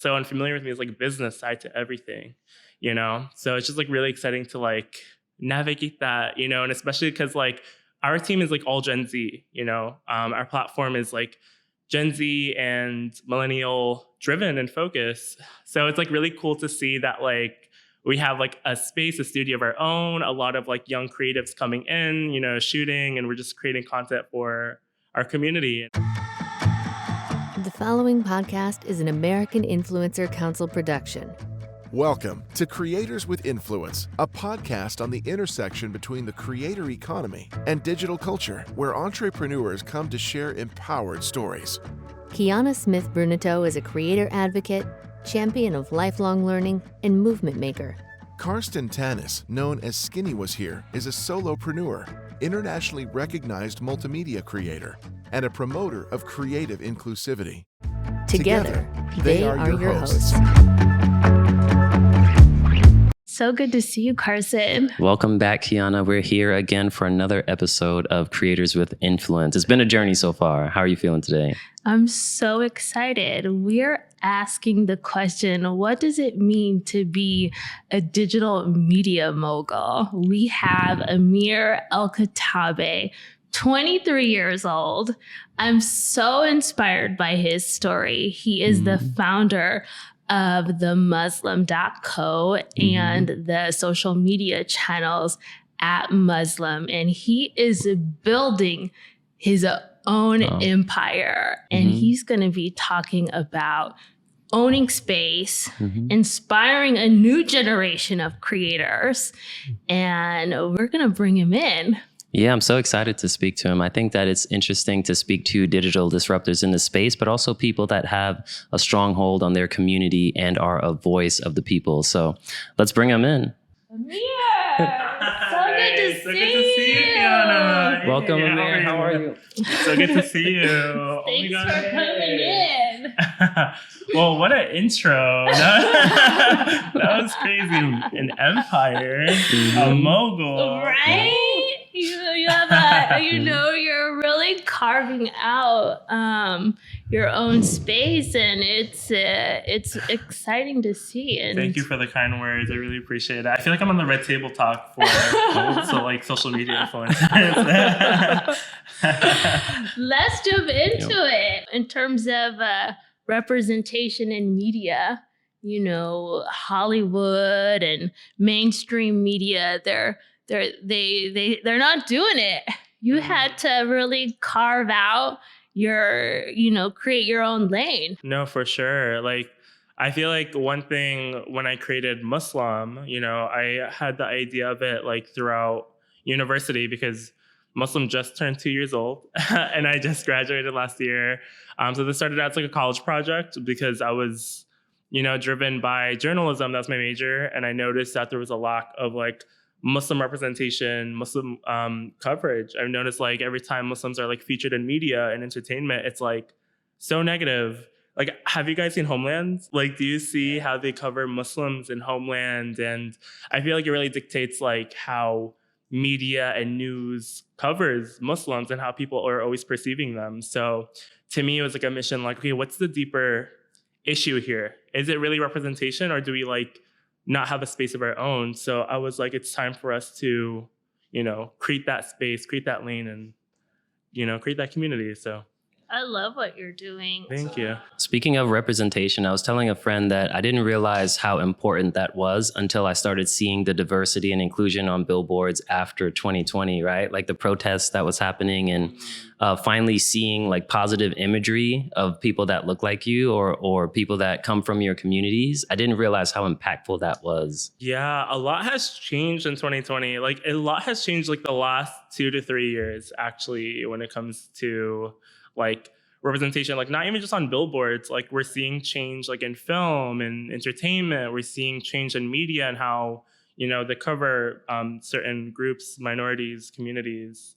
so unfamiliar with me is like business side to everything, you know? So it's just like really exciting to like navigate that, you know, and especially because like our team is like all Gen Z, you know, our platform is like Gen Z and millennial driven and focused. So it's like really cool to see that like we have like a space, a studio of our own, a lot of like young creatives coming in, you know, shooting, and we're just creating content for our community. The following podcast is an American Influencer Council production. Welcome to Creators with Influence, a podcast on the intersection between the creator economy and digital culture, where entrepreneurs come to share empowered stories. Kiana Smith-Bruneteau is a creator advocate, champion of lifelong learning, and movement maker. Karsten Tannis, known as Skinny Was Here, is a solopreneur, internationally recognized multimedia creator, and a promoter of creative inclusivity. Together, they are your hosts. So good to see you, Carson. Welcome back, Kiana. We're here again for another episode of Creators with Influence. It's been a journey so far. How are you feeling today? I'm so excited. We're asking the question, what does it mean to be a digital media mogul? We have Ameer Al-Khatahtbeh, 23 years old. I'm so inspired by his story. He is the founder of the Muslim.co and the social media channels at Muslim. And he is building his own empire. And he's going to be talking about owning space, inspiring a new generation of creators. And we're going to bring him in. Yeah, I'm so excited to speak to him. I think that it's interesting to speak to digital disruptors in the space, but also people that have a stronghold on their community and are a voice of the people. So let's bring him in. Amir! So good to see you. Kiana. Welcome, Amir. How are you? So good to see you. Thanks for coming in. Well, what an intro. That was crazy. An empire, a mogul. Right? You have you're really carving out your own space, and it's exciting to see. And thank you for the kind words. I really appreciate it. I feel like I'm on the red table talk for social media influencers. Let's jump into it. In terms of representation in media, you know, Hollywood and mainstream media, they're not doing it. You had to really carve out create your own lane. No, for sure. Like, I feel like one thing when I created Muslim, you know, I had the idea of it like throughout university because Muslim just turned 2 years old and I just graduated last year. So this started out as like a college project because I was, you know, driven by journalism. That's my major. And I noticed that there was a lack of like Muslim representation, Muslim coverage. I've noticed like every time Muslims are like featured in media and entertainment, it's like so negative. Like, have you guys seen Homeland? Like, do you see how they cover Muslims in Homeland? And I feel like it really dictates like how media and news covers Muslims and how people are always perceiving them. So to me, it was like a mission like, okay, what's the deeper issue here? Is it really representation, or do we like not have a space of our own? So I was like, it's time for us to, you know, create that space, create that lane, and, you know, create that community. So I love what you're doing. thank you. Speaking of representation, I was telling a friend that I didn't realize how important that was until I started seeing the diversity and inclusion on billboards after 2020, right? Like the protests that was happening and finally seeing like positive imagery of people that look like you or people that come from your communities. I didn't realize how impactful that was. Yeah, a lot has changed in 2020. Like a lot has changed like the last 2 to 3 years, actually, when it comes to like representation, like not even just on billboards. Like we're seeing change like in film and entertainment. We're seeing change in media and how, you know, they cover certain groups, minorities, communities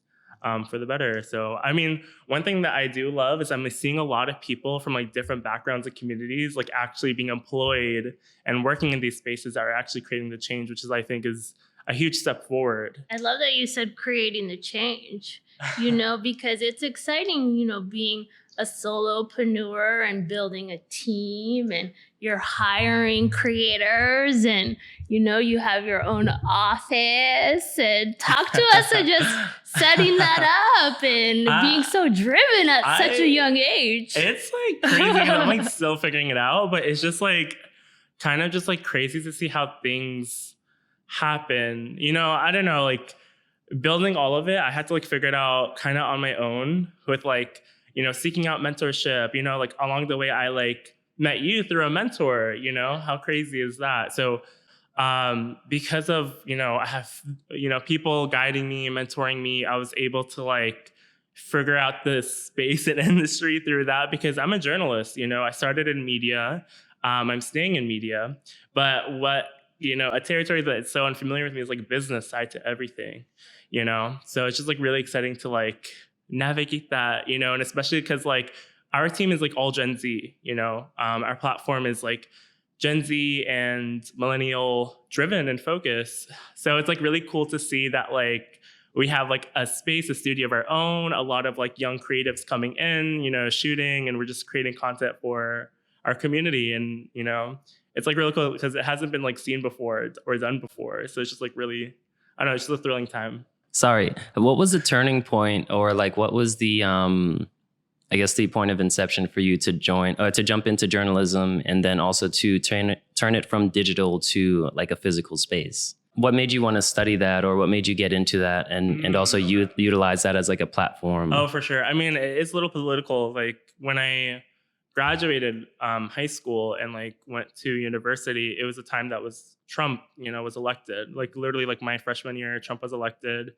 for the better. So, I mean, one thing that I do love is I'm seeing a lot of people from like different backgrounds and communities like actually being employed and working in these spaces that are actually creating the change, which is, I think, is a huge step forward. I love that you said creating the change, you know, because it's exciting, you know, being a solopreneur and building a team, and you're hiring creators, and you have your own office. And talk to us of just setting that up and being so driven at such a young age. It's like crazy. I'm like still figuring it out, but it's just like kind of just like crazy to see how things happen. I don't know, like building all of it, I had to like figure it out kind of on my own with like, seeking out mentorship, like along the way, I like met you through a mentor, how crazy is that? So, because of, I have, people guiding me, mentoring me, I was able to like figure out this space and industry through that because I'm a journalist, I started in media. I'm staying in media, but what, a territory that's so unfamiliar with me is like business side to everything, So it's just like really exciting to like navigate that, and especially because like our team is like all Gen Z, our platform is like Gen Z and millennial driven and focused. So it's like really cool to see that like we have like a space, a studio of our own, a lot of like young creatives coming in, shooting, and we're just creating content for our community. And, it's like really cool because it hasn't been like seen before or done before. So it's just like really, I don't know, it's just a thrilling time. Sorry, what was the turning point, or like what was the, I guess the point of inception for you to jump into journalism and then also to turn it from digital to like a physical space? What made you want to study that, or what made you get into that and also utilize that as like a platform? Oh, for sure. I mean, it's a little political. Like when I graduated high school and like went to university, it was a time that was Trump, was elected. Like literally like my freshman year, Trump was elected.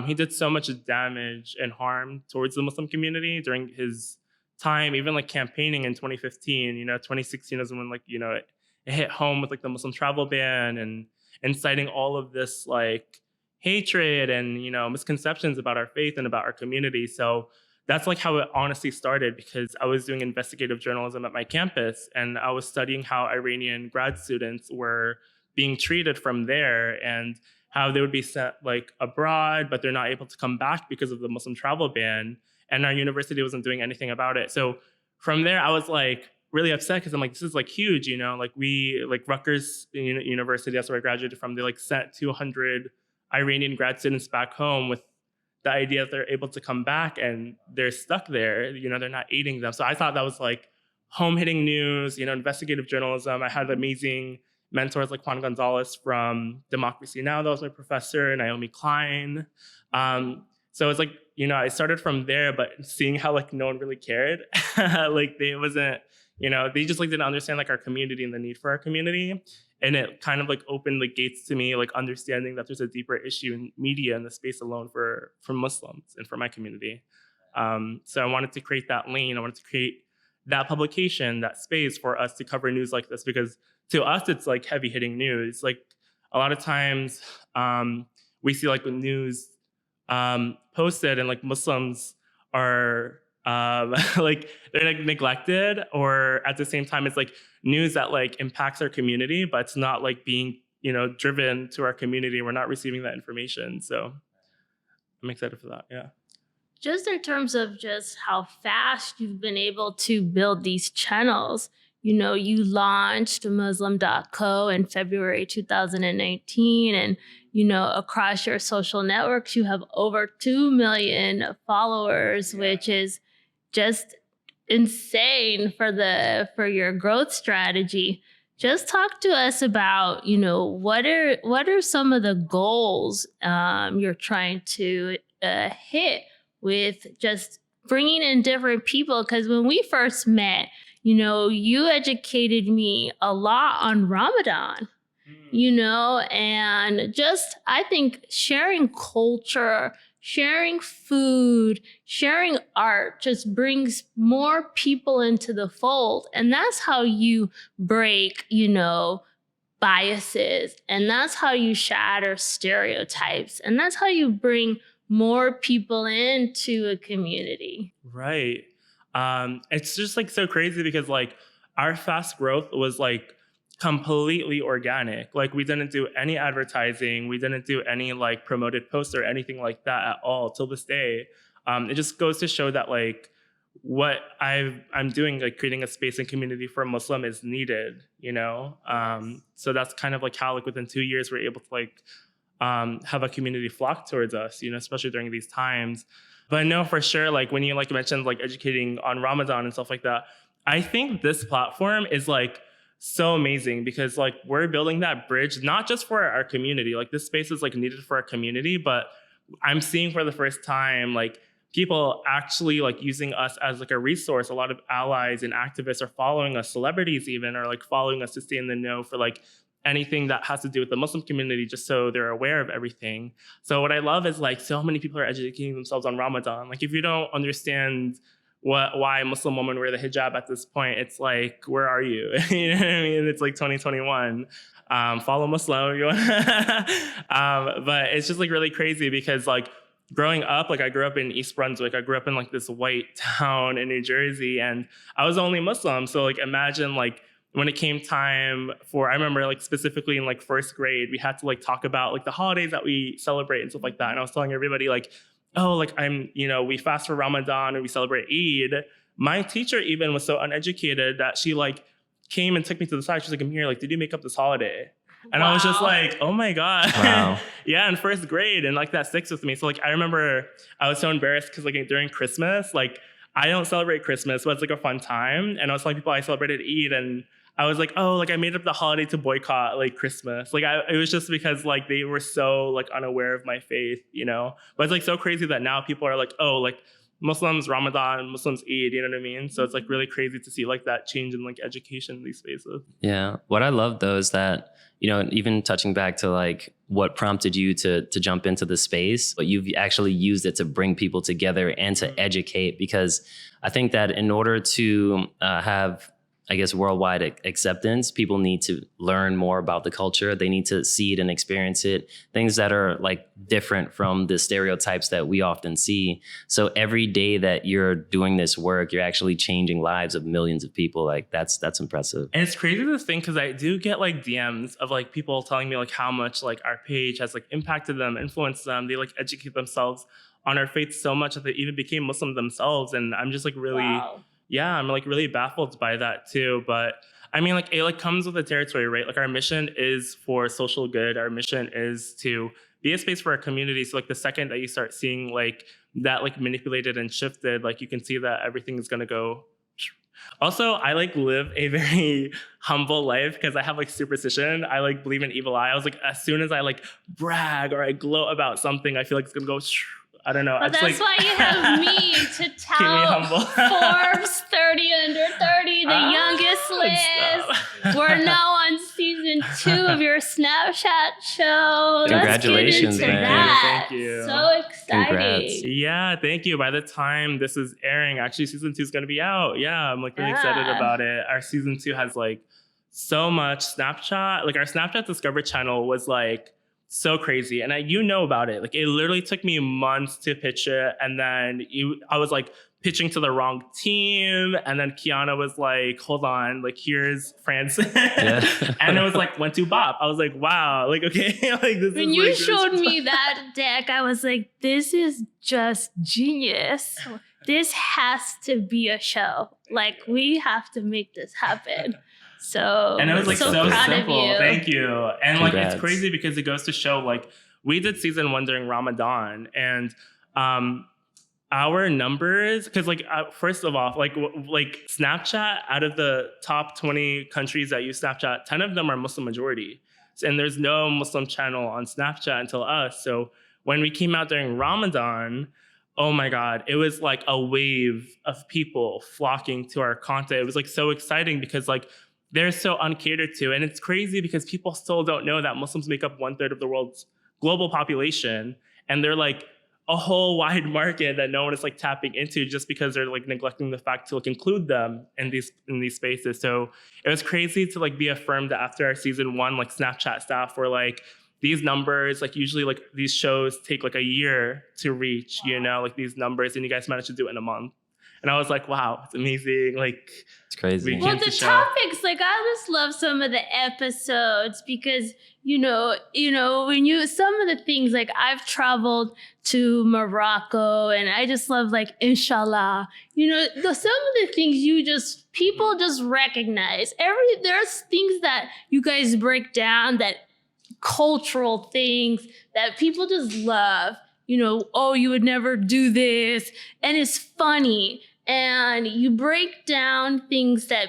He did so much damage and harm towards the Muslim community during his time, even like campaigning in 2015, 2016 is when like, it hit home with like the Muslim travel ban and inciting all of this like hatred and, misconceptions about our faith and about our community. So that's like how it honestly started, because I was doing investigative journalism at my campus and I was studying how Iranian grad students were being treated from there and how they would be sent like abroad, but they're not able to come back because of the Muslim travel ban. And our university wasn't doing anything about it. So from there, I was like really upset because I'm like, this is like huge, like we, like Rutgers University, that's where I graduated from. They like sent 200 Iranian grad students back home with the idea that they're able to come back and they're stuck there, they're not aiding them. So I thought that was like home hitting news, investigative journalism. I had amazing mentors like Juan Gonzalez from Democracy Now! That was my professor, Naomi Klein. So it's like, I started from there, but seeing how like no one really cared, like they wasn't, they just like didn't understand like our community and the need for our community. And it kind of like opened the gates to me, like understanding that there's a deeper issue in media and the space alone for Muslims and for my community. So I wanted to create that lane. I wanted to create that publication, that space for us to cover news like this, because to us, it's like heavy hitting news. Like a lot of times we see like news posted and like Muslims are like they're like neglected, or at the same time it's like news that like impacts our community, but it's not like being driven to our community. We're not receiving that information. So I'm excited for that. Yeah. Just in terms of just how fast you've been able to build these channels, you launched Muslim.co in February 2019, and across your social networks you have over 2 million followers, which is just insane for your growth strategy. Just talk to us about, what are some of the goals you're trying to hit with just bringing in different people? Because when we first met, you educated me a lot on Ramadan, and just, I think sharing culture, sharing food, sharing art just brings more people into the fold. And that's how you break, biases. And that's how you shatter stereotypes. And that's how you bring more people into a community. Right. It's just like so crazy because like our fast growth was like completely organic. Like we didn't do any advertising. We didn't do any like promoted posts or anything like that at all till this day. It just goes to show that like what I'm doing, like creating a space and community for Muslim is needed, so that's kind of like how like within 2 years we're able to like have a community flock towards us, especially during these times. But I know for sure, like when you like mentioned like educating on Ramadan and stuff like that, I think this platform is like so amazing because like we're building that bridge, not just for our community, like this space is like needed for our community, but I'm seeing for the first time, like people actually like using us as like a resource. A lot of allies and activists are following us, celebrities even are like following us to stay in the know for like anything that has to do with the Muslim community, just so they're aware of everything. So what I love is like so many people are educating themselves on Ramadan. Like if you don't understand why Muslim women wear the hijab at this point, it's like, where are you? You know what I mean? It's like 2021. Follow Muslim if you want. But it's just like really crazy because like growing up, like I grew up in East Brunswick. I grew up in like this white town in New Jersey, and I was the only Muslim. So like imagine like when it came time for, I remember like specifically in like first grade, we had to like talk about like the holidays that we celebrate and stuff like that. And I was telling everybody like, oh, like we fast for Ramadan and we celebrate Eid. My teacher even was so uneducated that she like came and took me to the side. She's like, Ameer, like, did you make up this holiday? And wow. I was just like, oh my God. Wow. Yeah, in first grade. And like that sticks with me. So like, I remember I was so embarrassed because like during Christmas, like I don't celebrate Christmas, but it's like a fun time. And I was telling people I celebrated Eid, and I was like, oh, like I made up the holiday to boycott like Christmas. Like it was just because like they were so like unaware of my faith, But it's like so crazy that now people are like, oh, like Muslims Ramadan, Muslims Eid, you know what I mean? So it's like really crazy to see like that change in like education in these spaces. Yeah. What I love though is that, even touching back to like what prompted you to jump into the space, but you've actually used it to bring people together and to educate, because I think that in order to have, I guess, worldwide acceptance, people need to learn more about the culture. They need to see it and experience it, things that are like different from the stereotypes that we often see. So every day that you're doing this work, you're actually changing lives of millions of people. Like that's impressive. And it's crazy to think, because I do get like DMs of like people telling me like how much like our page has like impacted them, influenced them. They like educate themselves on our faith so much that they even became Muslim themselves. And I'm just like really... Wow. Yeah, I'm like really baffled by that too. But I mean, like it like comes with the territory, right? Like our mission is for social good. Our mission is to be a space for our community. So like the second that you start seeing like that like manipulated and shifted, like you can see that everything is gonna go. Also, I like live a very humble life because I have like superstition. I like believe in evil eye. I was like, as soon as I like brag or I gloat about something, I feel like it's gonna go. I don't know. Well, that's why you have me to tell Forbes 30 under 30, the youngest list. We're now on season 2 of your Snapchat show. Congratulations, man. Thank you. So exciting. Congrats. Yeah, thank you. By the time this is airing, actually season 2 is going to be out. Yeah, I'm like really excited about it. Our season 2 has like so much Snapchat. Like our Snapchat Discover channel was like so crazy. And you know about it. Like it literally took me months to pitch it. And then I was like pitching to the wrong team. And then Kiana was like, hold on, like here's Francis. Yeah. And it was like, went to Bop. I was like, wow, like, okay. Like this when is you like, showed me that deck, I was like, this is just genius. This has to be a show. Like we have to make this happen. So, and it was like so simple. Thank you. And Congrats. Like it's crazy because it goes to show like we did season 1 during Ramadan, and our numbers, because like first of all, like Snapchat, out of the top 20 countries that use Snapchat, 10 of them are Muslim majority, and there's no Muslim channel on Snapchat until us. So when we came out during Ramadan, oh my God, it was like a wave of people flocking to our content. It was like so exciting because like they're so uncatered to. And it's crazy because people still don't know that Muslims make up 1/3 of the world's global population. And they're like a whole wide market that no one is like tapping into just because they're like neglecting the fact to like include them in these spaces. So it was crazy to like be affirmed that after our season 1, like Snapchat staff were like, these numbers, like usually like these shows take like a year to reach, like these numbers, and you guys managed to do it in a month. And I was like, wow, it's amazing. Like, It's crazy. Well, the topics, like I just love some of the episodes because when some of the things, like I've traveled to Morocco and I just love like inshallah. Some of the things people just recognize. There's things that you guys break down, that cultural things that people just love. Oh, you would never do this, and it's funny. And you break down things that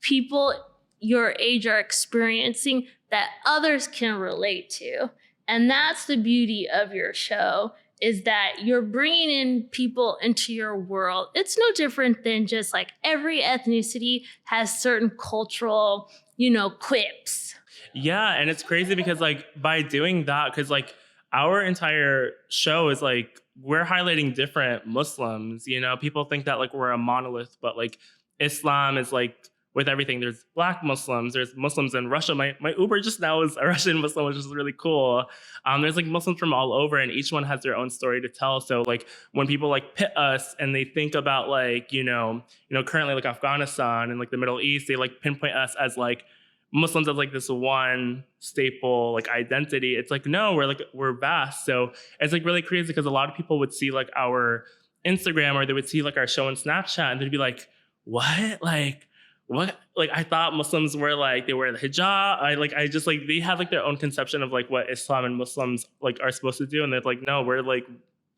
people your age are experiencing that others can relate to. And that's the beauty of your show, is that you're bringing in people into your world. It's no different than just like every ethnicity has certain cultural, quips. Yeah, and it's crazy because like by doing that, because like our entire show is like, we're highlighting different Muslims. People think that like we're a monolith, but like Islam is like with everything. There's Black Muslims, there's Muslims in Russia. My Uber just now is a Russian Muslim, which is really cool. There's like Muslims from all over, and each one has their own story to tell. So like when people like pit us and they think about like, currently like Afghanistan and like the Middle East, they like pinpoint us as like Muslims as like this one staple like identity. It's like, no, we're vast. So it's like really crazy because a lot of people would see like our Instagram or they would see like our show on Snapchat and they'd be like, what? Like, what? Like, I thought Muslims were like, they wear the hijab. They have like their own conception of like what Islam and Muslims like are supposed to do. And they're like, no, we're like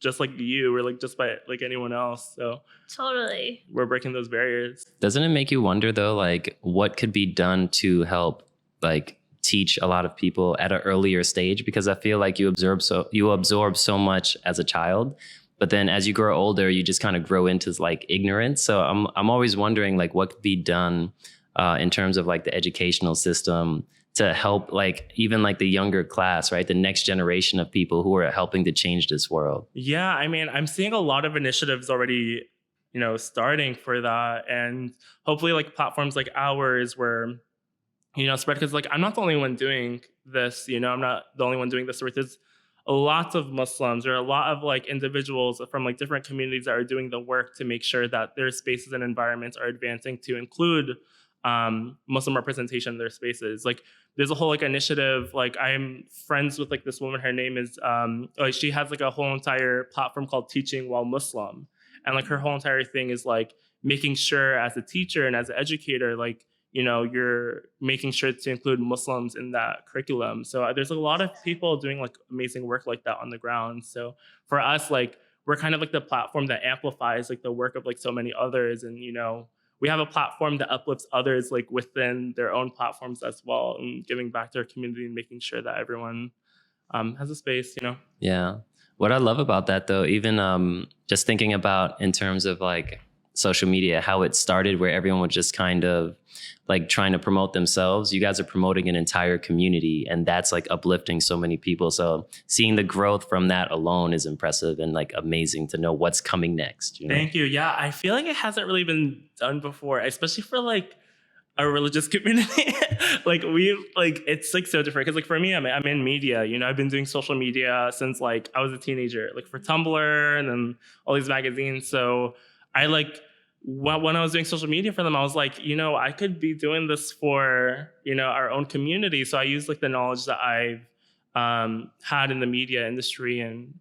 just like you. We're like just like anyone else. So totally, we're breaking those barriers. Doesn't it make you wonder though, like what could be done to help like teach a lot of people at an earlier stage? Because I feel like you absorb so much as a child, but then as you grow older, you just kind of grow into like ignorance. So I'm always wondering like what could be done in terms of like the educational system to help like even like the younger class, right? The next generation of people who are helping to change this world. Yeah, I mean, I'm seeing a lot of initiatives already, starting for that. And hopefully like platforms like ours where, spread, because like I'm not the only one doing this, I'm not the only one doing this. There's lots of Muslims or a lot of like individuals from like different communities that are doing the work to make sure that their spaces and environments are advancing to include Muslim representation in their spaces. Like there's a whole like initiative, like I'm friends with like this woman, her name is, she has like a whole entire platform called Teaching While Muslim. And like her whole entire thing is like making sure as a teacher and as an educator, like, you're making sure to include Muslims in that curriculum. So there's a lot of people doing like amazing work like that on the ground. So for us, like we're kind of like the platform that amplifies like the work of like so many others. And, we have a platform that uplifts others like within their own platforms as well, and giving back to our community and making sure that everyone has a space, Yeah. What I love about that though, even just thinking about in terms of like social media, how it started where everyone was just kind of like trying to promote themselves. You guys are promoting an entire community, and that's like uplifting so many people. So seeing the growth from that alone is impressive and like amazing to know what's coming next. Thank you. Yeah, I feel like it hasn't really been done before, especially for like a religious community. It's like so different because like for me, I'm in media. I've been doing social media since like I was a teenager, like for Tumblr and then all these magazines. So I like when I was doing social media for them, I was like, I could be doing this for, our own community. So I used like the knowledge that I've had in the media industry and,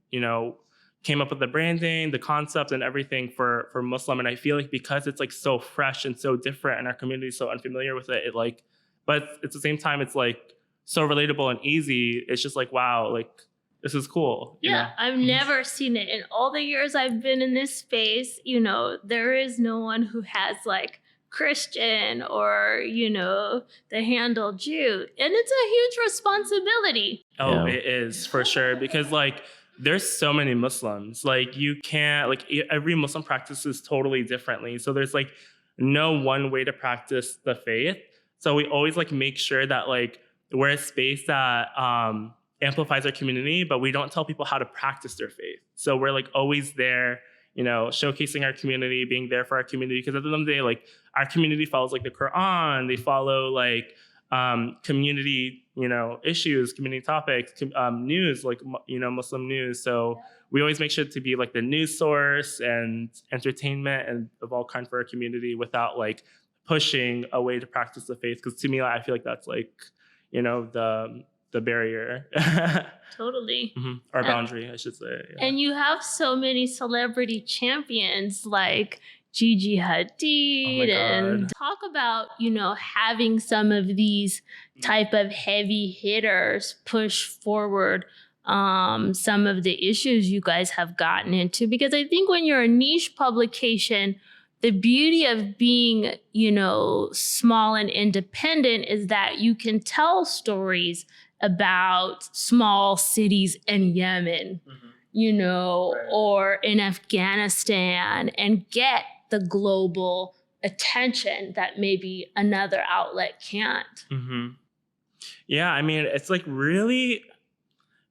came up with the branding, the concept and everything for Muslim. And I feel like because it's like so fresh and so different and our community is so unfamiliar with it, but at the same time, it's like so relatable and easy. It's just like, wow, like, this is cool. Yeah, I've never seen it. In all the years I've been in this space, there is no one who has like Christian or, the handle Jew. And it's a huge responsibility. Oh, yeah. It is for sure. Because like, there's so many Muslims. Like you can't, like every Muslim practices totally differently. So there's like no one way to practice the faith. So we always like make sure that like we're a space that, amplifies our community, but we don't tell people how to practice their faith. So we're like always there, showcasing our community, being there for our community. Because at the end of the day, like our community follows like the Quran, they follow like community, issues, community topics, news, like, Muslim news. So we always make sure to be like the news source and entertainment and of all kinds for our community without like pushing a way to practice the faith. Because to me, I feel like that's like, the barrier. Totally. Or boundary, I should say. Yeah. And you have so many celebrity champions like Gigi Hadid, and talk about, having some of these type of heavy hitters push forward some of the issues you guys have gotten into. Because I think when you're a niche publication, the beauty of being, small and independent is that you can tell stories about small cities in Yemen, or in Afghanistan, and get the global attention that maybe another outlet can't. Yeah, I mean, it's like really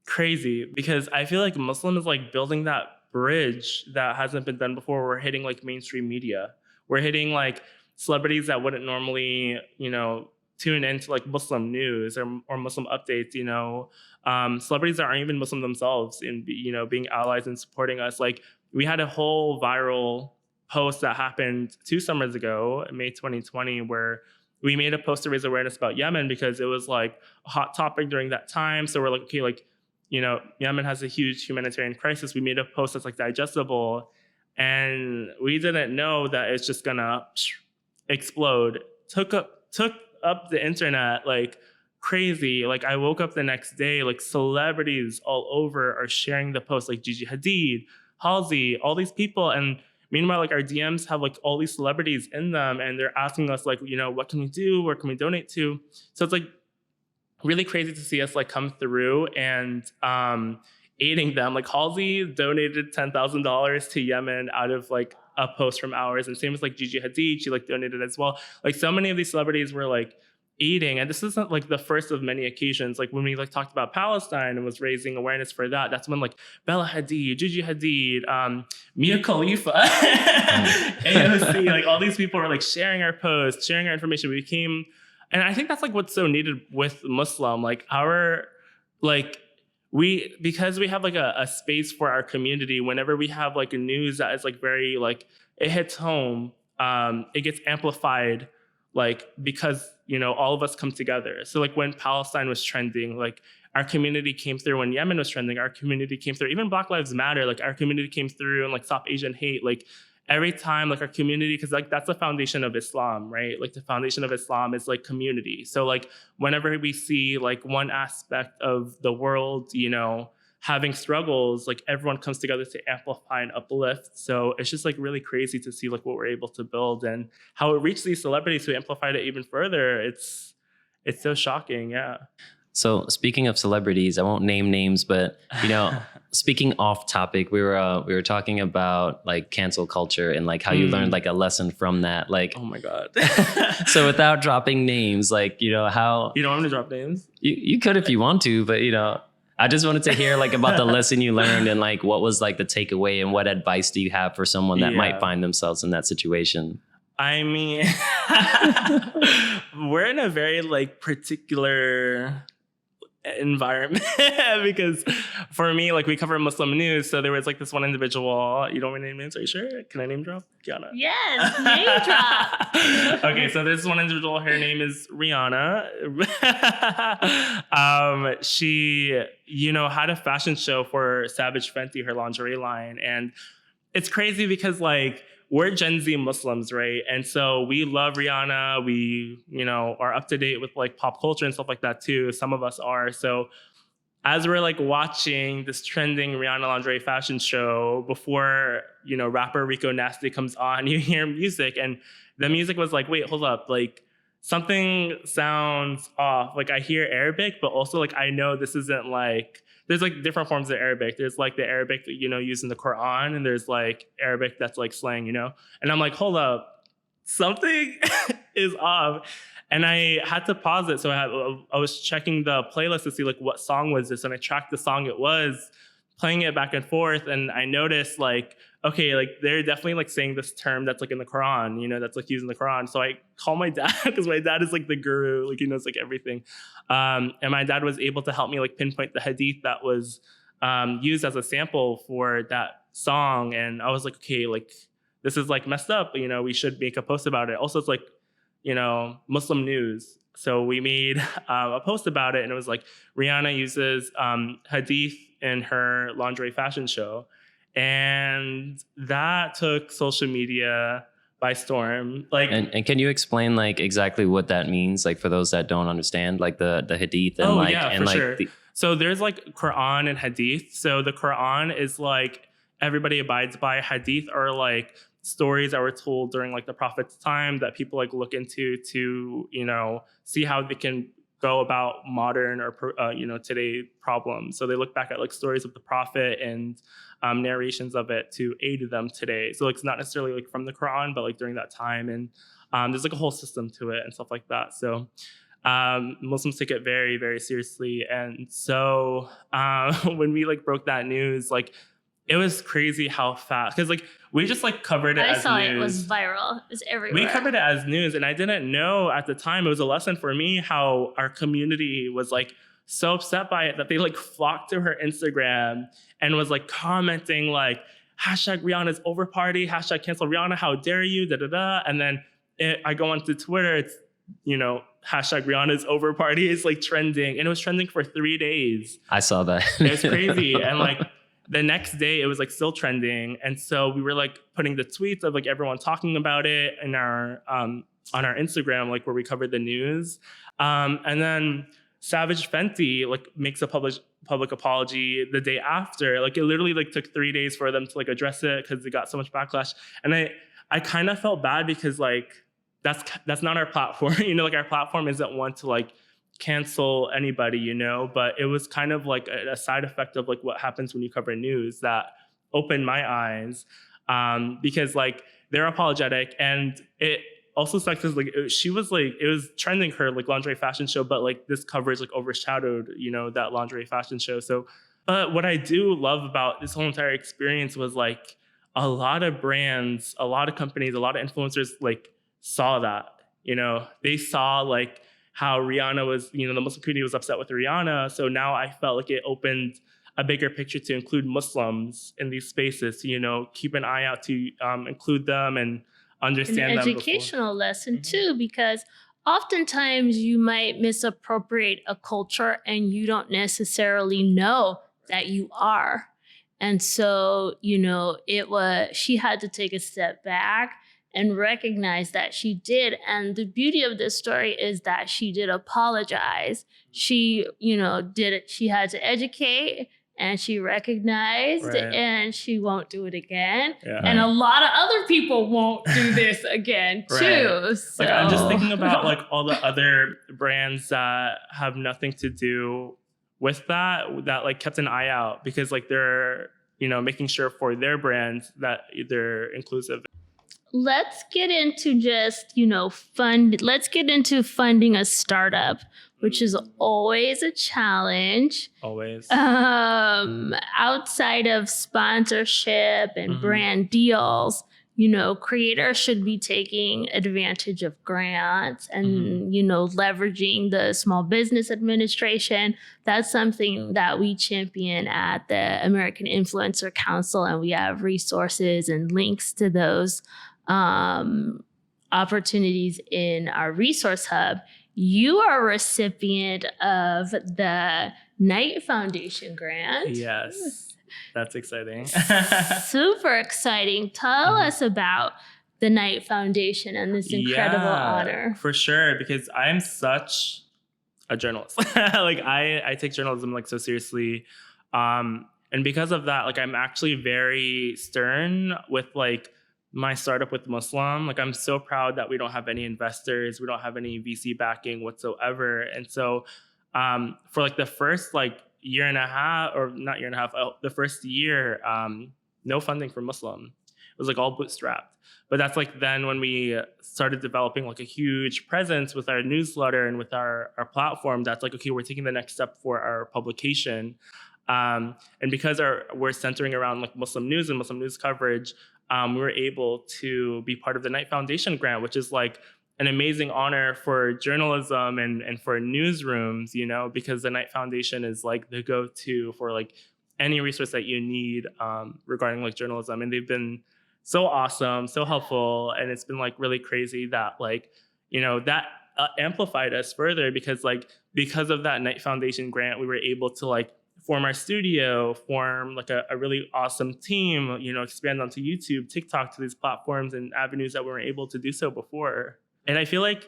crazy because I feel like Muslim is like building that bridge that hasn't been done before. We're hitting like mainstream media. We're hitting like celebrities that wouldn't normally, tune into like Muslim news or Muslim updates, celebrities that aren't even Muslim themselves and, being allies and supporting us. Like we had a whole viral post that happened 2 summers ago, in May 2020, where we made a post to raise awareness about Yemen because it was like a hot topic during that time. So we're like, okay, like, Yemen has a huge humanitarian crisis. We made a post that's like digestible, and we didn't know that it's just gonna explode. Took up the internet like crazy. Like I woke up the next day, like celebrities all over are sharing the post, like Gigi Hadid, Halsey, all these people. And meanwhile, like our DMs have like all these celebrities in them, and they're asking us like, what can we do? Where can we donate to? So it's like really crazy to see us like come through and aiding them. Like Halsey donated $10,000 to Yemen out of like a post from ours, and same as like Gigi Hadid, she like donated as well. Like so many of these celebrities were like aiding, and this isn't like the first of many occasions. Like when we like talked about Palestine and was raising awareness for that, that's when like Bella Hadid, Gigi Hadid, Mia Khalifa, AOC, like all these people were like sharing our posts, sharing our information. We became, and I think that's like what's so needed with Muslim, like our like. Because we have like a space for our community, whenever we have like a news that is like very like it hits home, it gets amplified, like because all of us come together. So like when Palestine was trending, like our community came through. When Yemen was trending, our community came through. Even Black Lives Matter, like our community came through, and like Stop Asian Hate, like every time like our community, because like that's the foundation of Islam, right? Like the foundation of Islam is like community. So like whenever we see like one aspect of the world, having struggles, like everyone comes together to amplify and uplift. So it's just like really crazy to see like what we're able to build and how it reached these celebrities who amplified it even further. It's so shocking. Yeah. So speaking of celebrities, I won't name names, but speaking off topic, we were talking about like cancel culture and like how you learned like a lesson from that. Like, oh my God. So without dropping names, like how you don't want me to drop names? You could if you want to, but I just wanted to hear like about the lesson you learned and like what was like the takeaway, and what advice do you have for someone that might find themselves in that situation? I mean, we're in a very like particular environment because for me, like we cover Muslim news, so there was like this one individual. You don't want to name names? Are you sure? Can I name drop? Kiana? Yes, name drop. Okay, so there's one individual. Her name is Rihanna. She, had a fashion show for Savage Fenty, her lingerie line, and it's crazy because like we're Gen Z Muslims, right? And so we love Rihanna. We, are up to date with like pop culture and stuff like that too. Some of us are. So as we're like watching this trending Rihanna lingerie fashion show, before, rapper Rico Nasty comes on, you hear music, and the music was like, wait, hold up. Like something sounds off. Like I hear Arabic, but also like, I know this isn't like, there's like different forms of Arabic. There's like the Arabic that, used in the Quran, and there's like Arabic that's like slang, And I'm like, hold up, something is off. And I had to pause it. So I was checking the playlist to see like what song was this, and I tracked the song it was, playing it back and forth, and I noticed like, okay, like they're definitely like saying this term that's like in the Quran, you know, that's like used in the Quran. So I call my dad because my dad is like the guru, like he knows like everything. And my dad was able to help me like pinpoint the hadith that was used as a sample for that song. And I was like, okay, like this is like messed up, you know, we should make a post about it. Also, it's like, you know, Muslim news. So we made a post about it, and it was like Rihanna uses hadith in her lingerie fashion show. And that took social media by storm. Like, and can you explain like exactly what that means, like for those that don't understand, like the hadith and like yeah, and for like sure. So there's like Quran and hadith. So the Quran is like everybody abides by. Hadith are like stories that were told during like the prophet's time that people like look into to, you know, see how they can go about modern or you know, today problems. So they look back at like stories of the prophet and narrations of it to aid them today. So like it's not necessarily like from the Quran, but like during that time. And there's like a whole system to it and stuff like that. So Muslims take it very, very seriously. And so when we like broke that news, like it was crazy how fast, because like we just like covered it as news. I saw it was viral. It was everywhere. We covered it as news, and I didn't know at the time. It was a lesson for me how our community was like so upset by it that they like flocked to her Instagram and was like commenting like hashtag Rihanna's over party, hashtag cancel Rihanna, how dare you, da da da. And then I go onto Twitter, it's, you know, hashtag Rihanna's over party is like trending, and it was trending for 3 days. I saw that. It was crazy. And like the next day it was like still trending. And so we were like putting the tweets of like everyone talking about it in our on our Instagram, like where we covered the news. And then Savage Fenty like makes a public apology the day after. Like it literally like took 3 days for them to like address it because they got so much backlash. And I kind of felt bad because like that's not our platform. You know, like our platform isn't one to like cancel anybody, you know, but it was kind of like a side effect of like what happens when you cover news that opened my eyes, because like they're apologetic, and it also sucks because like she was like, it was trending her like lingerie fashion show, but like this coverage like overshadowed, you know, that lingerie fashion show. So but what I do love about this whole entire experience was like a lot of brands, a lot of companies, a lot of influencers like saw that, you know, they saw like how Rihanna was, you know, the Muslim community was upset with Rihanna. So now I felt like it opened a bigger picture to include Muslims in these spaces, to, you know, keep an eye out to include them and understand them. An educational lesson too, because oftentimes you might misappropriate a culture and you don't necessarily know that you are. And so, you know, she had to take a step back and recognize that she did. And the beauty of this story is that she did apologize. She, you know, did it. She had to educate, and she recognized, Right. and she won't do it again. Yeah. And a lot of other people won't do this again too. Right. So. Like I'm just thinking about like all the other brands that have nothing to do with that like kept an eye out, because like they're, you know, making sure for their brands that they're inclusive. Let's get into just, you know, let's get into funding a startup, which is always a challenge. Always. Outside of sponsorship and brand deals, you know, creators should be taking advantage of grants and, you know, leveraging the Small Business Administration. That's something that we champion at the American Influencer Council, and we have resources and links to those opportunities in our resource hub. You are a recipient of the Knight Foundation grant. Yes, that's exciting. Super exciting. Tell us about the Knight Foundation and this incredible honor. For sure, because I'm such a journalist. Like I take journalism like so seriously. And because of that, like I'm actually very stern with like my startup with Muslim. Like I'm so proud that we don't have any investors, we don't have any VC backing whatsoever. And so for like the first like year and a half, or not year and a half, the first year, no funding for Muslim. It was like all bootstrapped. But that's like then when we started developing like a huge presence with our newsletter and with our platform, that's like, okay, we're taking the next step for our publication. And because we're centering around like Muslim news and Muslim news coverage, we were able to be part of the Knight Foundation grant, which is like an amazing honor for journalism and for newsrooms, you know, because the Knight Foundation is like the go-to for like any resource that you need regarding like journalism. And they've been so awesome, so helpful. And it's been like really crazy that like, you know, that amplified us further because of that Knight Foundation grant, we were able to like form our studio, form like a really awesome team, you know, expand onto YouTube, TikTok, to these platforms and avenues that we weren't able to do so before. And I feel like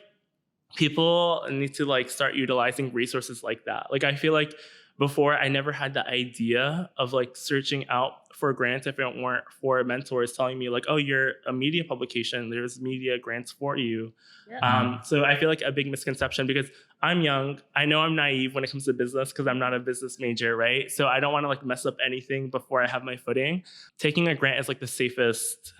people need to like start utilizing resources like that. Like I feel like before I never had the idea of like searching out for grants if it weren't for mentors telling me like, oh, you're a media publication, there's media grants for you. Yeah. So I feel like a big misconception because I'm young. I know I'm naive when it comes to business because I'm not a business major, right? So I don't want to like mess up anything before I have my footing. Taking a grant is like the safest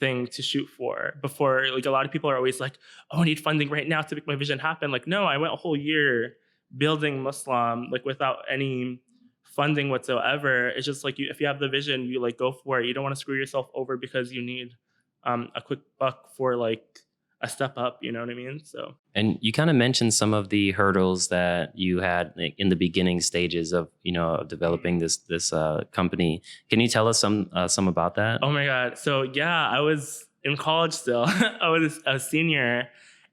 thing to shoot for. Before, like a lot of people are always like, oh, I need funding right now to make my vision happen. Like, no, I went a whole year building Muslim like without any funding whatsoever. It's just like if you have the vision, you like go for it. You don't want to screw yourself over because you need a quick buck for like a step up, you know what I mean? So, and you kind of mentioned some of the hurdles that you had like, in the beginning stages of, you know, of developing this company. Can you tell us some about that? Oh my God. So yeah, I was in college still. I was a senior,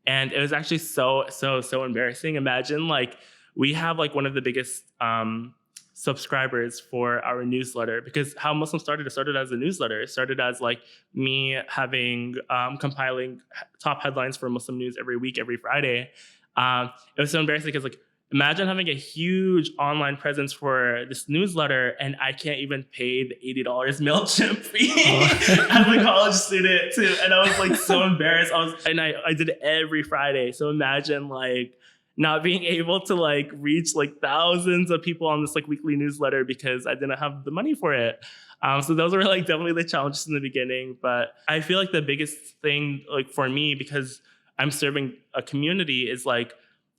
and it was actually so embarrassing. Imagine like we have like one of the biggest subscribers for our newsletter, because how Muslim started, it started as a newsletter. It started as like me having compiling top headlines for Muslim news every week, every Friday. It was so embarrassing because like imagine having a huge online presence for this newsletter and I can't even pay the $80 MailChimp fee as a college student too. And I was like so embarrassed. I did it every Friday. So imagine like not being able to like reach like thousands of people on this like weekly newsletter because I didn't have the money for it. So those were like definitely the challenges in the beginning. But I feel like the biggest thing like for me, because I'm serving a community, is like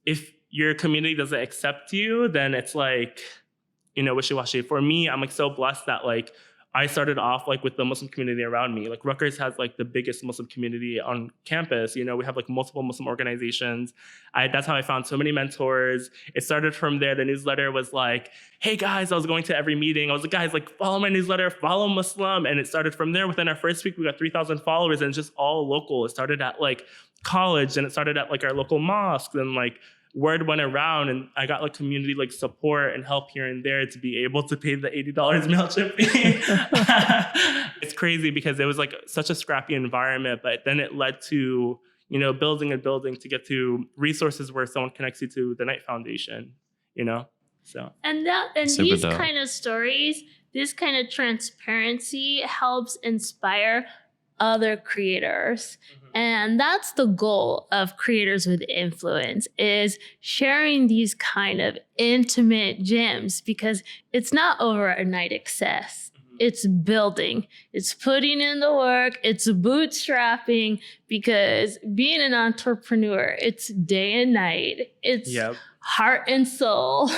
if your community doesn't accept you, then it's like, you know, wishy-washy. For me, I'm like so blessed that like I started off like with the Muslim community around me. Like Rutgers has like the biggest Muslim community on campus. You know, we have like multiple Muslim organizations. That's how I found so many mentors. It started from there. The newsletter was like, hey guys, I was going to every meeting. I was like, guys, like follow my newsletter, follow Muslim. And it started from there. Within our first week, we got 3,000 followers, and it's just all local. It started at like college, and it started at like our local mosque, and like word went around, and I got like community like support and help here and there to be able to pay the $80 MailChimp fee. It's crazy because it was like such a scrappy environment, but then it led to, you know, building and building to get to resources where someone connects you to the Knight Foundation, you know? So and these kind of stories, this kind of transparency helps inspire other creators. And that's the goal of Creators with Influence, is sharing these kind of intimate gems, because it's not overnight success. It's building, it's putting in the work, it's bootstrapping, because being an entrepreneur, it's day and night, it's heart and soul.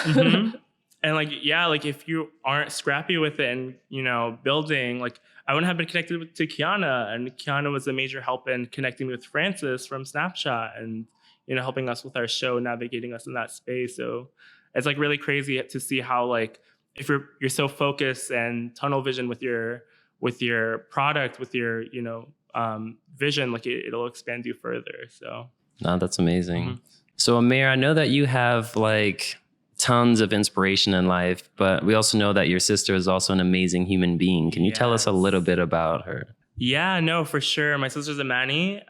And like, yeah, like if you aren't scrappy with it and, you know, building, like I wouldn't have been connected to Kiana, and Kiana was a major help in connecting me with Francis from Snapchat and, you know, helping us with our show, navigating us in that space. So it's like really crazy to see how like, if you're so focused and tunnel vision with your product, with your, you know, vision, like it'll expand you further. So. No, that's amazing. So Ameer, I know that you have like tons of inspiration in life, but we also know that your sister is also an amazing human being. Can you tell us a little bit about her? Yeah, no, for sure. My sister's Amani.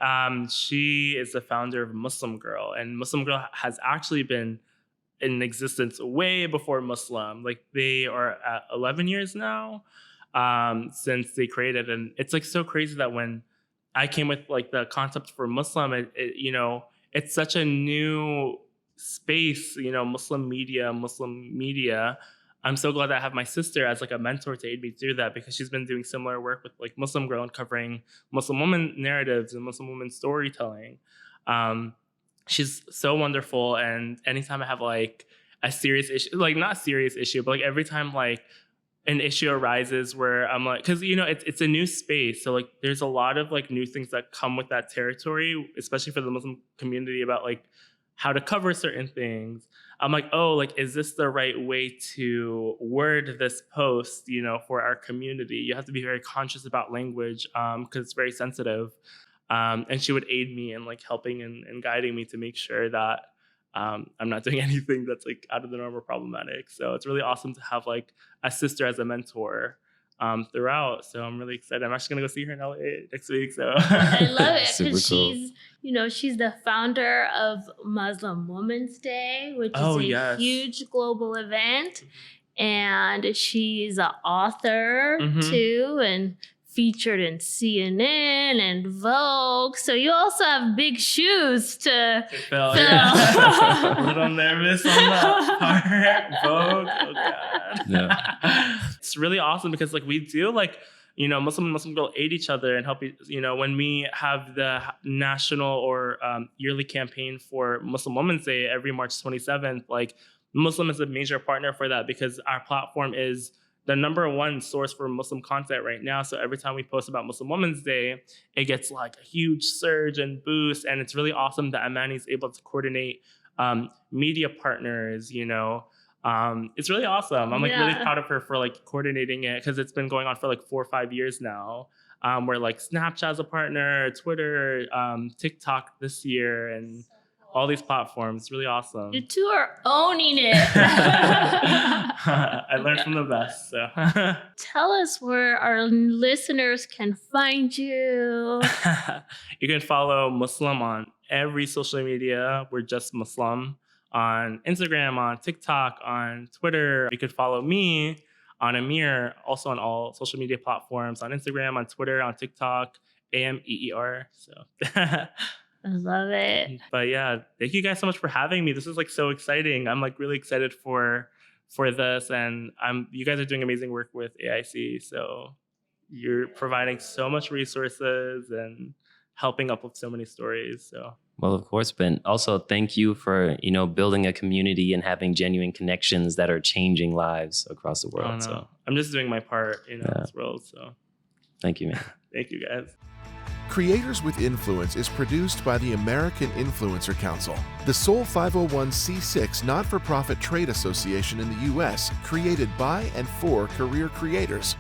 She is the founder of Muslim Girl, and Muslim Girl has actually been in existence way before Muslim. Like they are at 11 years now since they created. And it's like so crazy that when I came with like the concept for Muslim, you know, it's such a new space, you know, Muslim media. I'm so glad that I have my sister as like a mentor to aid me through that, because she's been doing similar work with like Muslim Girl and covering Muslim woman narratives and Muslim woman storytelling. She's so wonderful, and anytime I have like a serious issue, like not serious issue, but like every time like an issue arises where I'm like, because it's a new space, so like there's a lot of like new things that come with that territory, especially for the Muslim community, about like how to cover certain things. I'm like, oh, like, is this the right way to word this post, for our community? You have to be very conscious about language because it's very sensitive. And she would aid me in like helping and guiding me to make sure that I'm not doing anything that's like out of the norm or problematic. So it's really awesome to have like a sister as a mentor throughout. So I'm really excited. I'm actually gonna go see her in LA next week. So I love it Super because cool. she's the founder of Muslim Women's Day, which is a yes. huge global event, and she's an author too, and featured in CNN and Vogue. So you also have big shoes to fill. Yeah. A little nervous on that part. Vogue. Oh God. Yeah. It's really awesome because like we do like, Muslim and Muslim girl aid each other and help, when we have the national or yearly campaign for Muslim Women's Day every March 27th, like Muslim is a major partner for that because our platform is the number one source for Muslim content right now. So every time we post about Muslim Women's Day, it gets like a huge surge and boost. And it's really awesome that Amani is able to coordinate media partners, It's really awesome. I'm like really proud of her for like coordinating it because it's been going on for like 4 or 5 years now. Where like Snapchat's a partner, Twitter, TikTok this year, and all these platforms. It's really awesome. You two are owning it. I learned from the best. So Tell us where our listeners can find you. You can follow Muslim on every social media. We're just Muslim on Instagram, on TikTok, on Twitter. You could follow me on Ameer, also on all social media platforms, on Instagram, on Twitter, on TikTok, AMEER. So I love it. But yeah, thank you guys so much for having me. This is like so exciting. I'm like really excited for this, and you guys are doing amazing work with AIC. So you're providing so much resources and helping uplift so many stories. So Well, of course, but also thank you for, building a community and having genuine connections that are changing lives across the world. So I'm just doing my part, in this world. So thank you, man. Thank you guys. Creators with Influence is produced by the American Influencer Council, the sole 501c6 not-for-profit trade association in the U.S. created by and for career creators.